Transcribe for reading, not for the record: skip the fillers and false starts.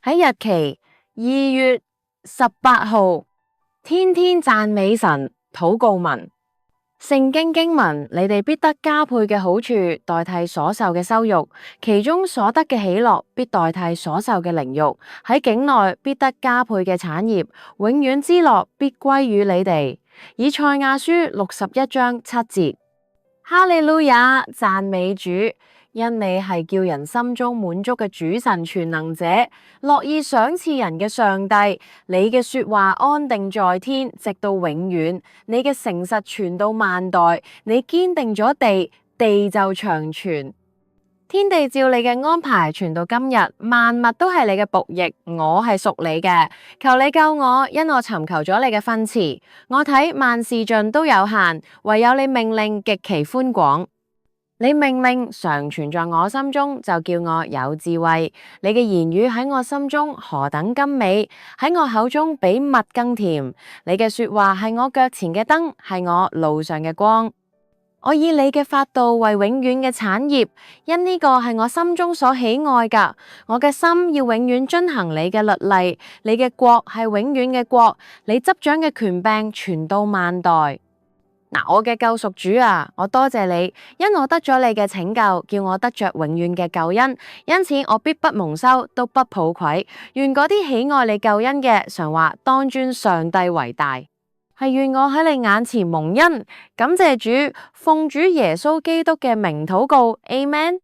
喺日期2月18號，天天讚美神，禱告文。聖經經文，你哋必得加倍嘅好處，代替所受嘅羞辱；其中所得嘅喜樂，必代替所受嘅凌辱。喺境內必得加倍嘅產業，永遠之樂必歸於你哋。以賽亞書61章7節。哈利路亞，讚美主！因你係叫人心中滿足嘅主神全能者，樂意賞賜人嘅上帝。你嘅說話安定在天，直到永遠。你嘅誠實傳到萬代，你堅定咗地，地就長存。天地照你嘅安排傳到今日，萬物都係你嘅僕役，我係屬你嘅。求你救我，因我尋求咗你嘅訓詞。我睇萬事盡都有限，唯有你命令極其寬廣。你命令常存在我心中，就叫我有智慧。你嘅言語喺我心中何等甘美，喺我口中比蜜更甜。你嘅說話係我腳前嘅燈，係我路上嘅光。我以你嘅法度為永遠嘅產業，因呢個係我心中所喜愛㗎。我嘅心要永遠遵行你嘅律例。你嘅國係永遠嘅國，你執掌嘅權柄傳到萬代。我嘅救贖主啊，我多謝你，因我得咗你嘅拯救，叫我得着永遠嘅救恩，因此我必不蒙羞，都不抱愧。願嗰啲喜愛你救恩嘅，常話當尊上帝為大。係願我喺你眼前蒙恩，感謝主，奉主耶穌基督嘅名禱告，Amen。